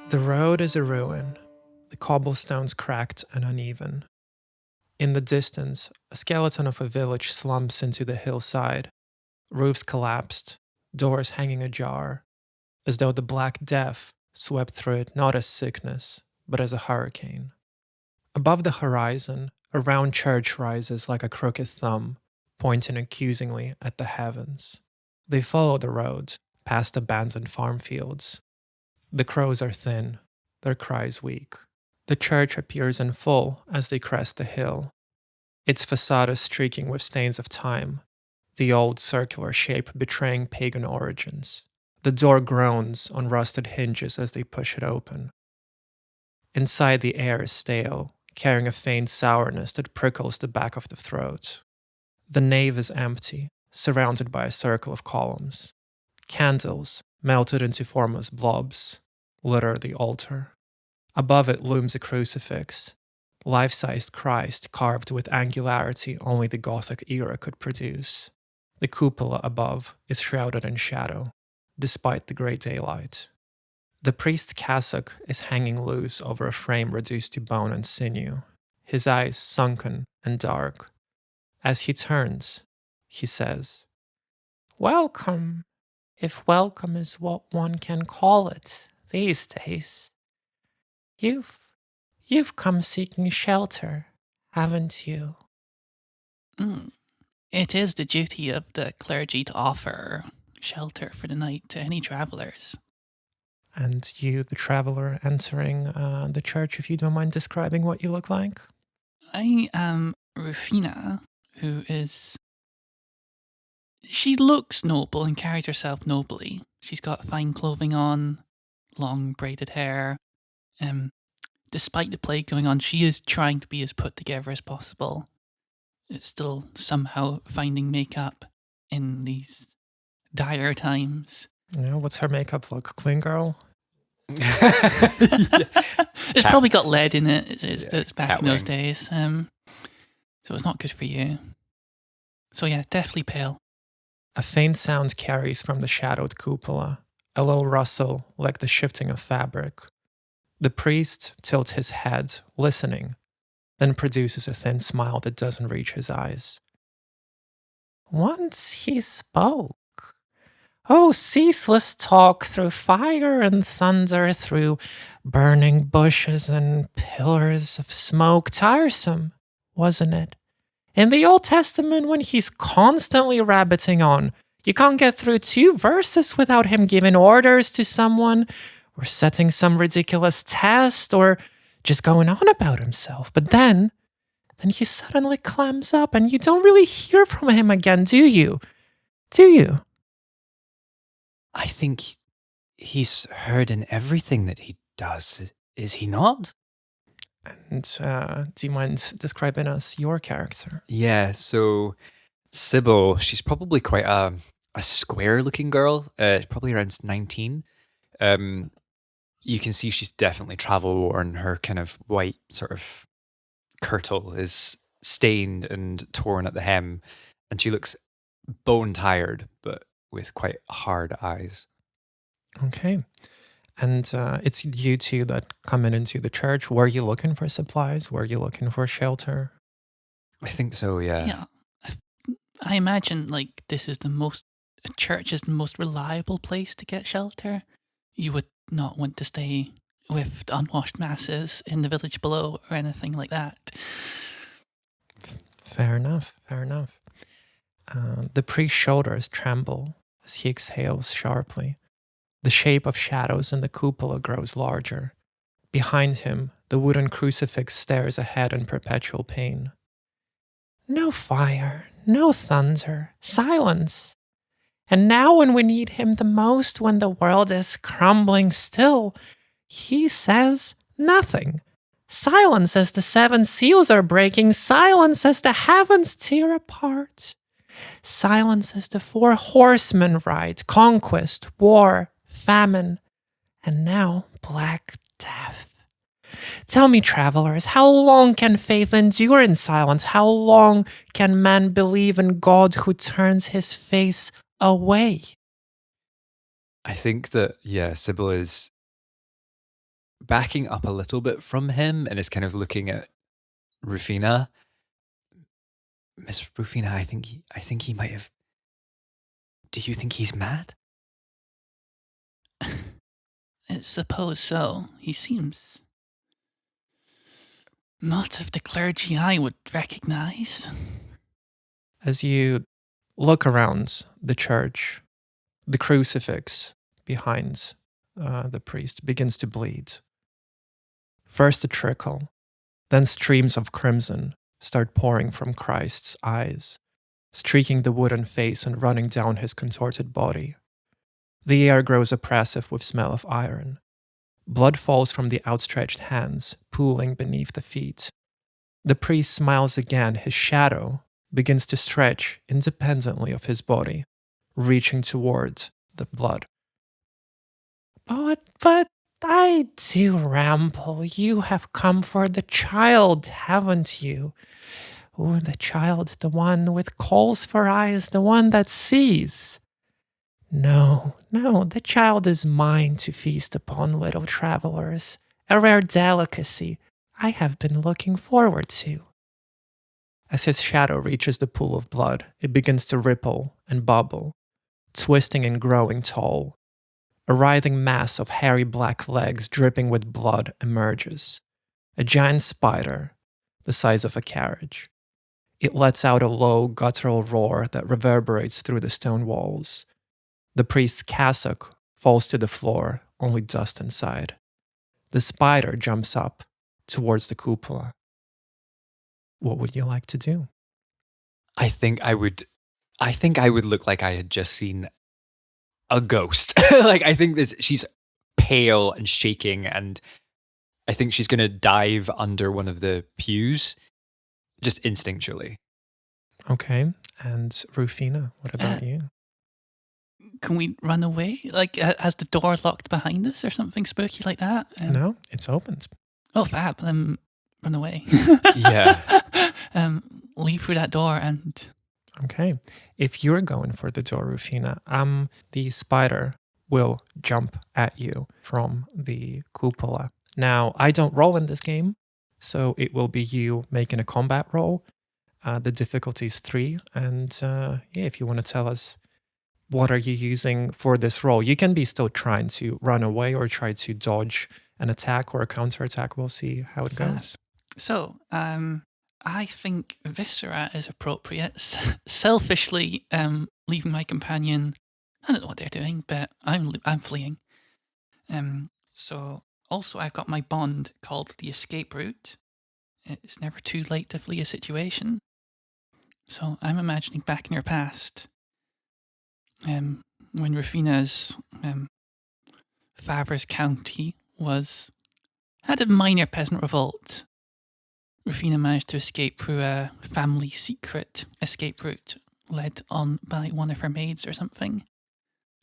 The road is a ruin, the cobblestones cracked and uneven. In the distance, a skeleton of a village slumps into the hillside, roofs collapsed, doors hanging ajar, as though the Black Death swept through it not as sickness, but as a hurricane. Above the horizon, a round church rises like a crooked thumb, pointing accusingly at the heavens. They follow the road, past abandoned farm fields. The crows are thin, their cries weak. The church appears in full as they crest the hill. Its facade is streaking with stains of time, the old circular shape betraying pagan origins. The door groans on rusted hinges as they push it open. Inside, the air is stale, carrying a faint sourness that prickles the back of the throat. The nave is empty, surrounded by a circle of columns. Candles, melted into formless blobs, litter the altar. Above it looms a crucifix, life-sized Christ carved with angularity only the Gothic era could produce. The cupola above is shrouded in shadow, despite the grey daylight. The priest's cassock is hanging loose over a frame reduced to bone and sinew, his eyes sunken and dark. As he turns, he says, "Welcome, if welcome is what one can call it these days. You've come seeking shelter, haven't you?" Mm. It is the duty of the clergy to offer shelter for the night to any travellers. And you, the traveler entering the church, if you don't mind describing what you look like? I am Rufina, who is. She looks noble and carries herself nobly. She's got fine clothing on, long braided hair. Despite the plague going on, she is trying to be as put together as possible. It's still somehow finding makeup in these dire times. You know, what's her makeup look? Clean girl? It's probably got lead in it. It's back in those Catwing. days. So it's not good for you. So yeah, deathly pale. A faint sound carries from the shadowed cupola, a low rustle like the shifting of fabric. The priest tilts his head, listening, then produces a thin smile that doesn't reach his eyes. Once he spoke. Oh, ceaseless talk through fire and thunder, through burning bushes and pillars of smoke. Tiresome, wasn't it? In the Old Testament, when he's constantly rabbiting on, you can't get through 2 verses without him giving orders to someone, or setting some ridiculous test, or just going on about himself. But then he suddenly clams up, and you don't really hear from him again, do you? Do you? I think he's heard in everything that he does, is he not? And do you mind describing us your character? Yeah, so Sybil, she's probably quite a square-looking girl, probably around 19. You can see she's definitely travel-worn. Her kind of white sort of kirtle is stained and torn at the hem, and she looks bone-tired, but with quite hard eyes. Okay. And it's you two that come into the church. Were you looking for supplies? Were you looking for shelter? I think so, yeah. Yeah. I imagine like this is a church is the most reliable place to get shelter. You would not want to stay with the unwashed masses in the village below or anything like that. Fair enough. Fair enough. The priest's shoulders tremble as he exhales sharply. The shape of shadows in the cupola grows larger. Behind him, the wooden crucifix stares ahead in perpetual pain. No fire, no thunder, silence. And now, when we need him the most, when the world is crumbling still, he says nothing. Silence as the 7 seals are breaking, silence as the heavens tear apart. Silence as the 4 horsemen ride, conquest, war, famine, and now Black Death. Tell me, travelers, how long can faith endure in silence? How long can man believe in God who turns his face away? I think that, yeah, Sybil is backing up a little bit from him and is kind of looking at Rufina. Miss Rufina, I think he might have. Do you think he's mad? I suppose so. He seems not of the clergy I would recognize. As you look around the church, the crucifix behind the priest begins to bleed. First a trickle, then streams of crimson start pouring from Christ's eyes, streaking the wooden face and running down his contorted body. The air grows oppressive with smell of iron. Blood falls from the outstretched hands, pooling beneath the feet. The priest smiles again. His shadow begins to stretch independently of his body, reaching towards the blood. But I do ramble. You have come for the child, haven't you? Oh, the child, the one with coals for eyes, the one that sees. No, the child is mine to feast upon, little travelers. A rare delicacy I have been looking forward to. As his shadow reaches the pool of blood, it begins to ripple and bubble, twisting and growing tall. A writhing mass of hairy black legs dripping with blood emerges. A giant spider, the size of a carriage. It lets out a low, guttural roar that reverberates through the stone walls. The priest's cassock falls to the floor, only dust inside. The spider jumps up towards the cupola. What would you like to do? I think I would look like I had just seen a ghost. Like, I think she's pale and shaking, and I think she's going to dive under one of the pews, just instinctually. Okay, and Rufina, what about you? Can we run away? Like, has the door locked behind us or something spooky like that? No, it's opened. Oh, fab. Then run away. Yeah. Leave through that door and... Okay. If you're going for the door, Rufina, the spider will jump at you from the cupola. Now, I don't roll in this game, so it will be you making a combat roll. The difficulty is 3. And if you want to tell us what are you using for this roll, you can be still trying to run away or try to dodge an attack or a counterattack. We'll see how it goes. So, I think Viscera is appropriate. Selfishly, leaving my companion. I don't know what they're doing, but I'm fleeing. So also I've got my bond called the escape route. It's never too late to flee a situation. So I'm imagining back in her past, when Rufina's Favre's county had a minor peasant revolt. Rufina managed to escape through a family secret escape route led on by one of her maids or something,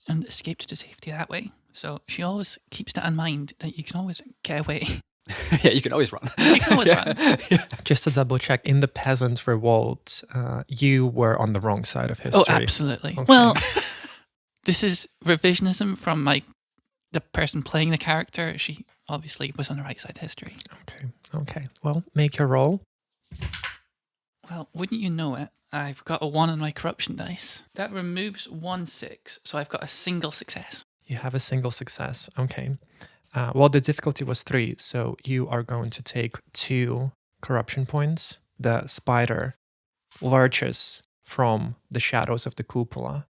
and escaped to safety that way. So she always keeps that in mind, that you can always get away. Yeah, you can always run. You can always run. Yeah. Just to double check, in the peasant revolt, you were on the wrong side of history. Oh, absolutely. Okay. Well, this is revisionism from the person playing the character. She obviously was on the right side of history. Okay. Well, make your roll. Well, wouldn't you know it, I've got a 1 on my corruption dice. That removes 1 6, so I've got a single success. You have a single success. Okay. Well, the difficulty was 3, so you are going to take 2 corruption points. The spider lurches from the shadows of the cupola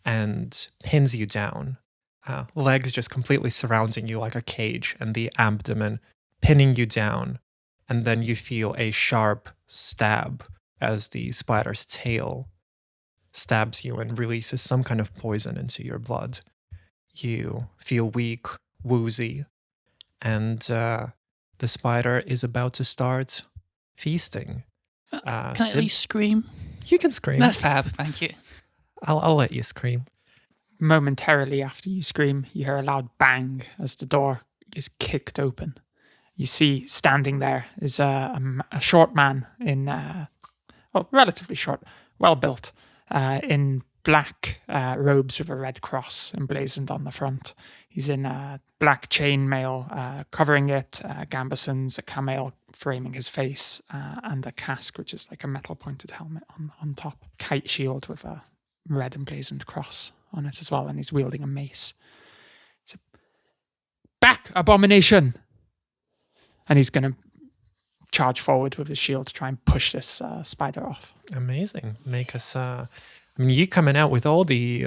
and pins you down. Legs just completely surrounding you like a cage, and the abdomen pinning you down. And then you feel a sharp stab as the spider's tail stabs you and releases some kind of poison into your blood. You feel weak, woozy, and the spider is about to start feasting. Can I at least scream? You can scream. That's fab, thank you. I'll let you scream. Momentarily after you scream, you hear a loud bang as the door is kicked open. You see standing there is a short man in, relatively short, well built, in black robes with a red cross emblazoned on the front. He's in black chainmail covering it, gambesons, a cameo framing his face, and a casque, which is like a metal-pointed helmet on top. Kite shield with a red emblazoned cross on it as well, and he's wielding a mace. Back, abomination! And he's going to charge forward with his shield to try and push this spider off. Amazing. Make us... I mean, you coming out with all the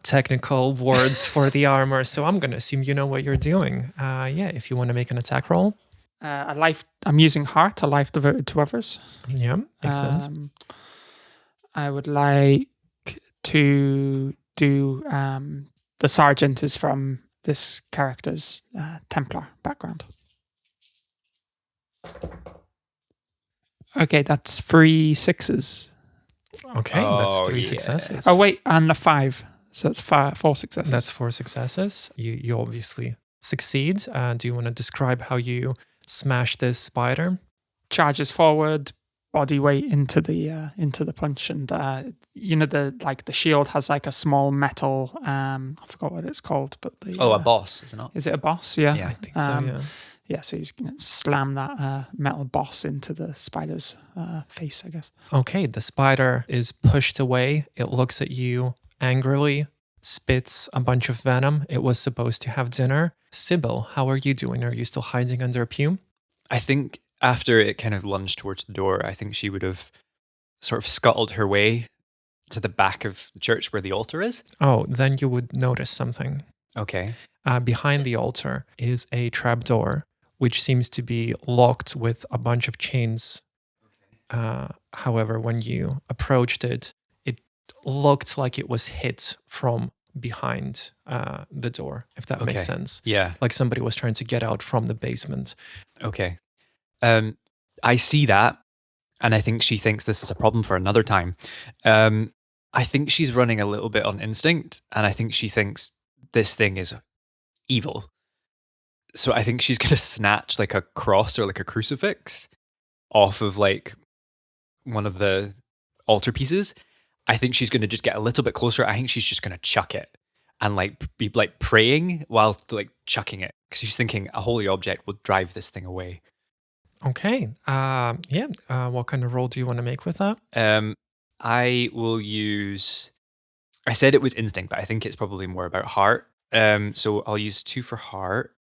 technical words for the armor, so I'm going to assume you know what you're doing. Yeah, if you want to make an attack roll. I'm using heart, a life devoted to others. Yeah, makes sense. I would like to do... the sergeant is from this character's Templar background. Okay, that's 3 6s. Okay, that's 3 successes. Oh, wait, and a 5. So that's 4 successes. That's 4 successes. You obviously succeed. Do you want to describe how you smash this spider? Charges forward, body weight into the punch, and the shield has like a small metal. I forgot what it's called, but a boss, is it not? Is it a boss? Yeah, I think so. Yeah. Yeah, so he's going to slam that metal boss into the spider's face, I guess. Okay, the spider is pushed away. It looks at you angrily, spits a bunch of venom. It was supposed to have dinner. Sybil, how are you doing? Are you still hiding under a pew? I think after it kind of lunged towards the door, I think she would have sort of scuttled her way to the back of the church where the altar is. Oh, then you would notice something. Okay. Behind the altar is a trapdoor, which seems to be locked with a bunch of chains. However, when you approached it, it looked like it was hit from behind the door, if that makes sense. Yeah. Like somebody was trying to get out from the basement. Okay. I see that, and I think she thinks this is a problem for another time. I think she's running a little bit on instinct, and I think she thinks this thing is evil. So I think she's going to snatch like a cross or like a crucifix off of like one of the altar pieces. I think she's going to just get a little bit closer. I think she's just going to chuck it and like be like praying while like chucking it, because she's thinking a holy object will drive this thing away. Okay. What kind of roll do you want to make with that? I will use... I said it was instinct, but I think it's probably more about heart. So I'll use 2 for heart.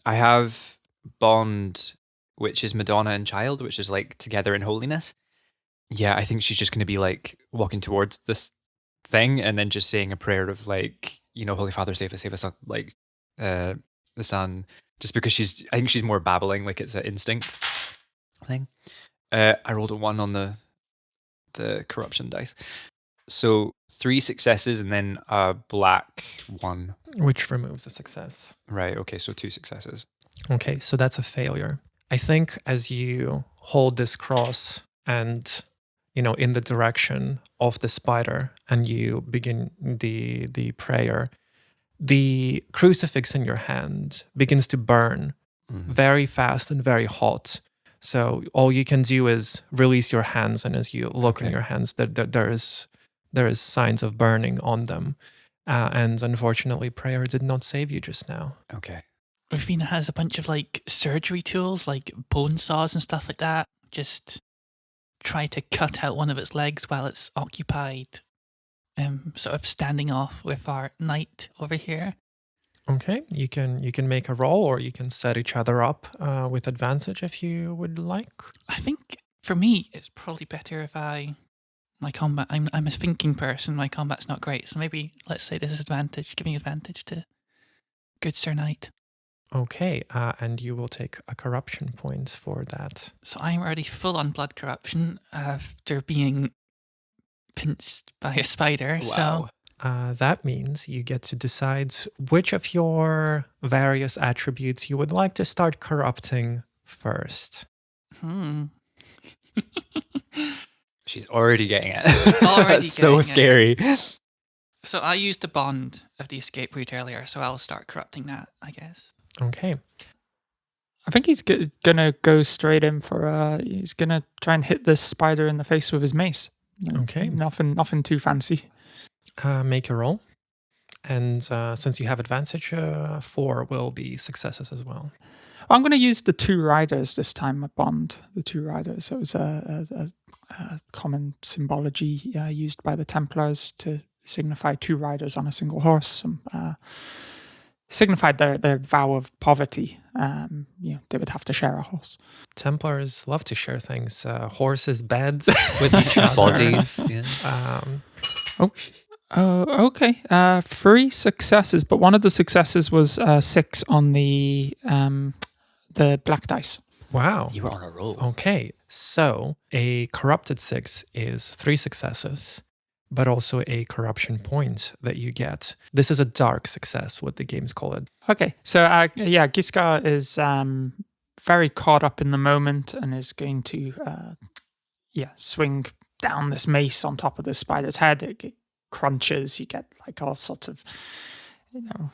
I have Bond, which is Madonna and Child, which is like together in holiness. Yeah, I think she's just going to be like walking towards this thing and then just saying a prayer of like, Holy Father, save us, like the Son. Just because I think she's more babbling, like it's an instinct thing. I rolled a 1 on the corruption dice. So 3 successes and then a black 1. Which removes a success. Right, okay, so 2 successes. Okay, so that's a failure. I think as you hold this cross and, in the direction of the spider and you begin the prayer, the crucifix in your hand begins to burn very fast and very hot. So all you can do is release your hands, and as you look in your hands, there is signs of burning on them. And unfortunately, prayer did not save you just now. Okay. Rufina has a bunch of like surgery tools, like bone saws and stuff like that. Just try to cut out one of its legs while it's occupied, sort of standing off with our knight over here. Okay, you can make a roll, or you can set each other up with advantage if you would like. I think for me, it's probably better if my combat. I'm a thinking person. My combat's not great, so maybe let's say this is advantage, giving advantage to good Sir Knight. Okay, and you will take a corruption point for that. So I'm already full on blood corruption after being pinched by a spider. Wow. So that means you get to decide which of your various attributes you would like to start corrupting first. She's already getting it. Already so getting scary. So I used the bond of the escape route earlier, so I'll start corrupting that, I guess. Okay. I think he's gonna go straight in for he's gonna try and hit this spider in the face with his mace. Okay. Nothing too fancy. Make a roll. And since you have advantage, 4 will be successes as well. I'm going to use the 2 riders this time, a bond. The 2 riders. It was a common symbology used by the Templars to signify 2 riders on a single horse. Signified their vow of poverty. They would have to share a horse. Templars love to share things. Horses, beds with each other. Bodies. Yeah. Okay. 3 successes, but one of the successes was 6 on the black dice. Wow. You were on a roll. Okay, so a corrupted 6 is 3 successes, but also a corruption point that you get. This is a dark success, what the games call it. Okay, so Giscard is very caught up in the moment and is going to swing down this mace on top of the spider's head. It crunches. You get like all sorts of,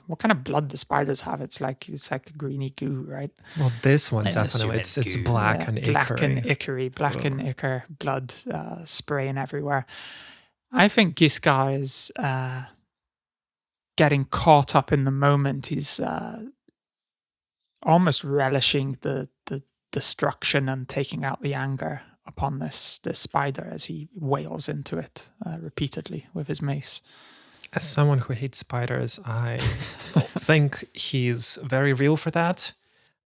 what kind of blood do spiders have? It's like a greeny goo, right? Well, this one It's definitely, assumed it's goo. black and ichory. Black and ichor blood spraying everywhere. I think Giscard is getting caught up in the moment. He's almost relishing the destruction and taking out the anger upon this spider as he wails into it repeatedly with his mace. As someone who hates spiders, I don't think he's very real for that.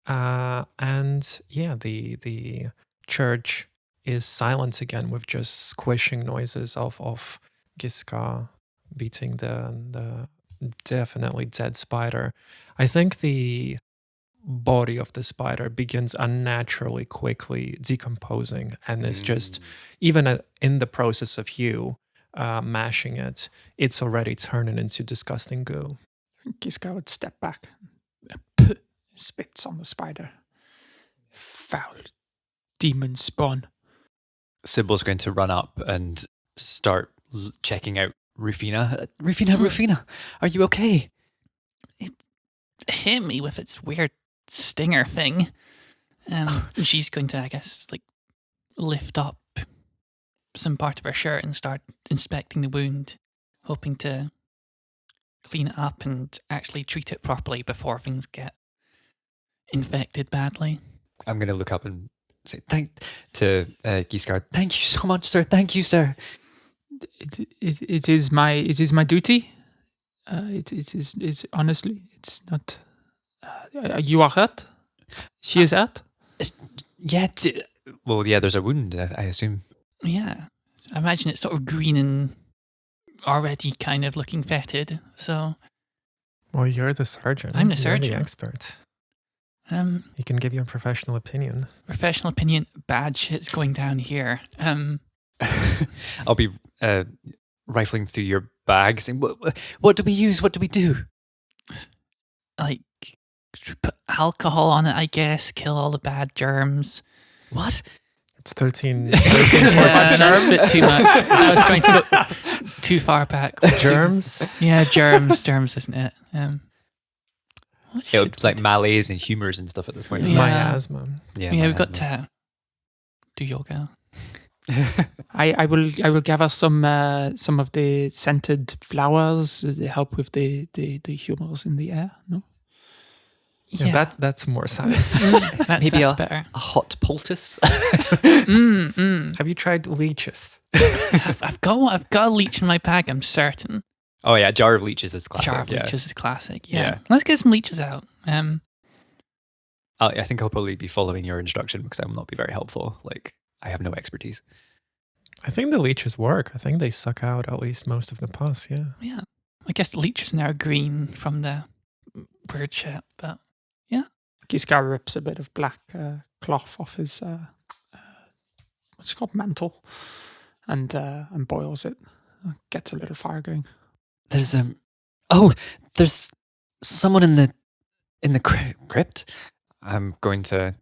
And yeah, the church is silent again with just squishing noises of Giscard beating the definitely dead spider. I think the body of the spider begins unnaturally quickly decomposing and is just, even in the process of you mashing it, it's already turning into disgusting goo. Giscard would step back, spits on the spider. Foul demon spawn. Sybil's going to run up and start checking out Rufina. Rufina, are you okay? It hit me with its weird stinger thing. She's going to, I guess, like lift up some part of her shirt and start inspecting the wound, hoping to clean it up and actually treat it properly before things get infected badly. I'm going to look up and say to Giscard. Thank you so much, sir. Thank you, sir. It is my duty. It is honestly, it's not. You are hurt. She is hurt. Yeah. Well, yeah. There's a wound, I assume. Yeah, I imagine it's sort of green and already kind of looking fetid. So, Well, you're the surgeon. I'm the You're surgeon. the expert. He can give you a professional opinion. Professional opinion: bad shit's going down here. I'll be rifling through your bag, saying, "What do we use? What do we do?" Like, put alcohol on it, I guess. Kill all the bad germs. What? It's 13 Yeah, that's a bit too much. I was trying to go too far back. germs. Yeah, germs, isn't it? What It's should like malaise and humors and stuff at this point. Yeah. Miasma. yeah, we've got to do yoga. I will gather some of the scented flowers to help with the humors in the air. No. Yeah, that's more science. Maybe that's better. a hot poultice. Have you tried leeches? I've got a leech in my bag. I'm certain. Oh yeah, jar of leeches is classic. Jar of yeah. leeches is classic. Yeah. Yeah. Let's get some leeches out. I think I'll probably be following your instruction because I will not be very helpful. Like, I have no expertise. I think the leeches work. I think they suck out at least most of the pus, yeah. Yeah. I guess the leeches now are green from the weird shit, but yeah. Giscard rips a bit of black cloth off his what's it called, mantle, and boils it. Gets a little fire going. There's there's someone in the crypt. I'm going to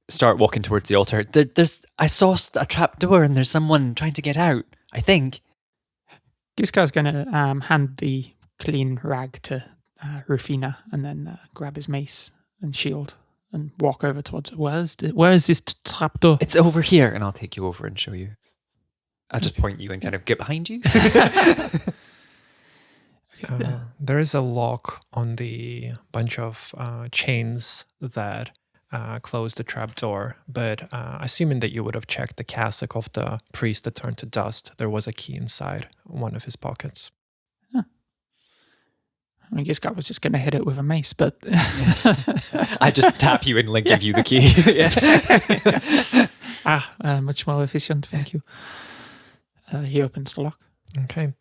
start walking towards the altar. I saw a trap door and there's someone trying to get out, I think. Giscard's going to hand the clean rag to Rufina and then grab his mace and shield and walk over towards it. Where is this trapdoor? It's over here, and I'll take you over and show you. I'll just point you and kind of get behind you. There is a lock on the bunch of chains that close the trapdoor, but assuming that you would have checked the cassock of the priest that turned to dust, there was a key inside one of his pockets. I guess I was just going to hit it with a mace, but I just tap you and give you the key. much more efficient. Thank you. He opens the lock. Okay.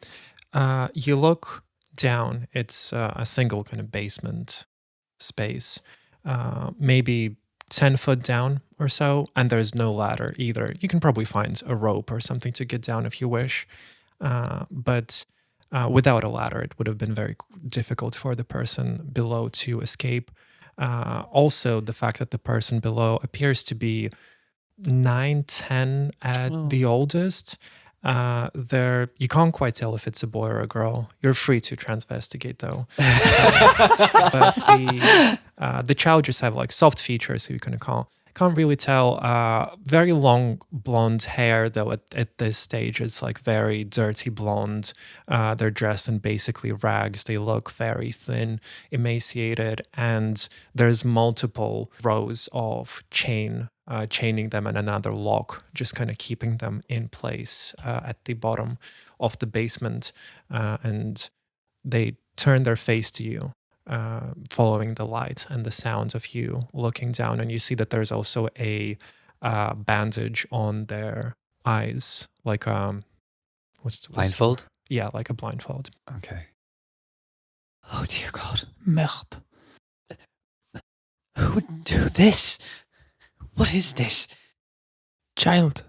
You look down. It's a single kind of basement space, maybe 10 foot down or so, and there's no ladder either. You can probably find a rope or something to get down if you wish, but without a ladder, it would have been very difficult for the person below to escape. Also, the fact that the person below appears to be 9, 10 at the oldest. You can't quite tell if it's a boy or a girl. You're free to transvestigate though. But the child just have like soft features, you can't really tell. Very long blonde hair though at this stage. It's like very dirty blonde. They're dressed in basically rags. They look very thin, emaciated, and there's multiple rows of chaining them and another lock, just kind of keeping them in place at the bottom of the basement. And they turn their face to you, following the light and the sound of you looking down. And you see that there's also a bandage on their eyes, like what's Blindfold? Yeah, like a blindfold. Okay. Oh dear God. Merde. Who would do this? What is this? Child,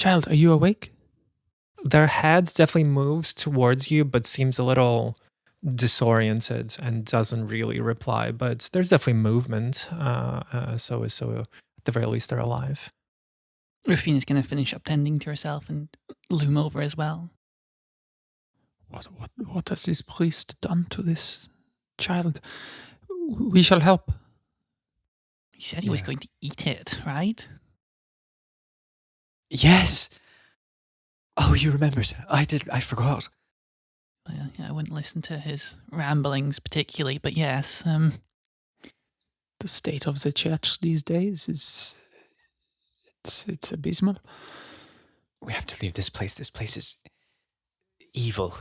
are you awake? Their head definitely moves towards you, but seems a little disoriented and doesn't really reply. But there's definitely movement. So at the very least, they're alive. Rufina's going to finish up tending to herself and loom over as well. What has this priest done to this child? We shall help. He said he was going to eat it, right? Yes. Oh, you remembered. I forgot. Well, I wouldn't listen to his ramblings particularly, but yes. The state of the church these days is it's abysmal. We have to leave this place. This place is evil.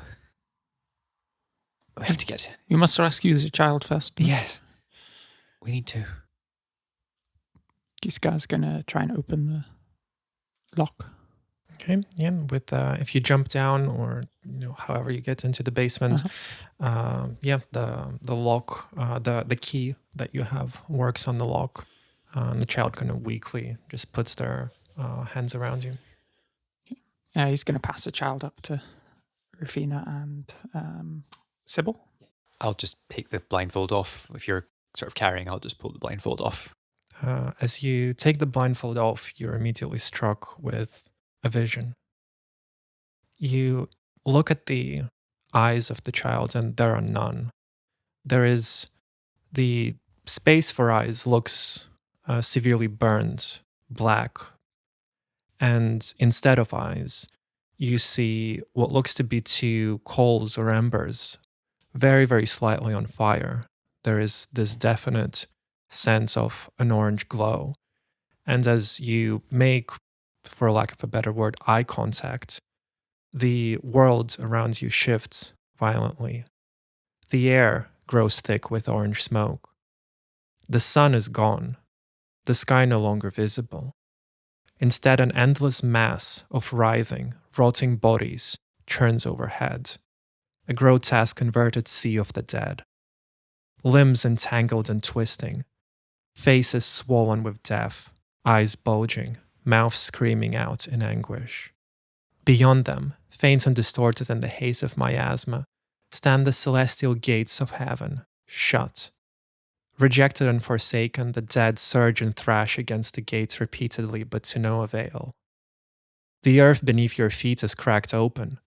We have to get. You must rescue the child first. Yes. We need to. Giska's gonna try and open the lock. Okay, yeah. With if you jump down or however you get into the basement, the lock, the key that you have works on the lock. The child kind of weakly just puts their hands around you. Yeah, he's gonna pass the child up to Rufina and Sybil. I'll just take the blindfold off. If you're sort of carrying, I'll just pull the blindfold off. As you take the blindfold off, you're immediately struck with a vision. You look at the eyes of the child and there are none. There is the space for eyes looks severely burned, black. And instead of eyes, you see what looks to be 2 coals or embers, very, very slightly on fire. There is this definite sense of an orange glow. And as you make, for lack of a better word, eye contact, the world around you shifts violently. The air grows thick with orange smoke. The sun is gone, the sky no longer visible. Instead, an endless mass of writhing, rotting bodies churns overhead, a grotesque inverted sea of the dead. Limbs entangled and twisting, faces swollen with death, eyes bulging, mouths screaming out in anguish. Beyond them, faint and distorted in the haze of miasma, stand the celestial gates of heaven, shut. Rejected and forsaken, the dead surge and thrash against the gates repeatedly, but to no avail. The earth beneath your feet is cracked open,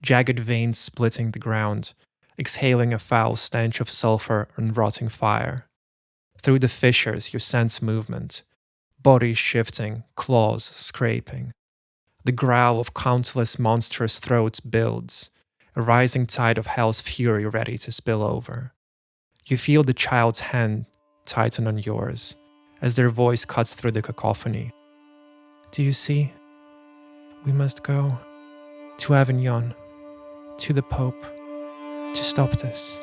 jagged veins splitting the ground, exhaling a foul stench of sulfur and rotting fire. Through the fissures you sense movement, bodies shifting, claws scraping. The growl of countless monstrous throats builds, a rising tide of hell's fury ready to spill over. You feel the child's hand tighten on yours as their voice cuts through the cacophony. Do you see? We must go to Avignon, to the Pope, to stop this.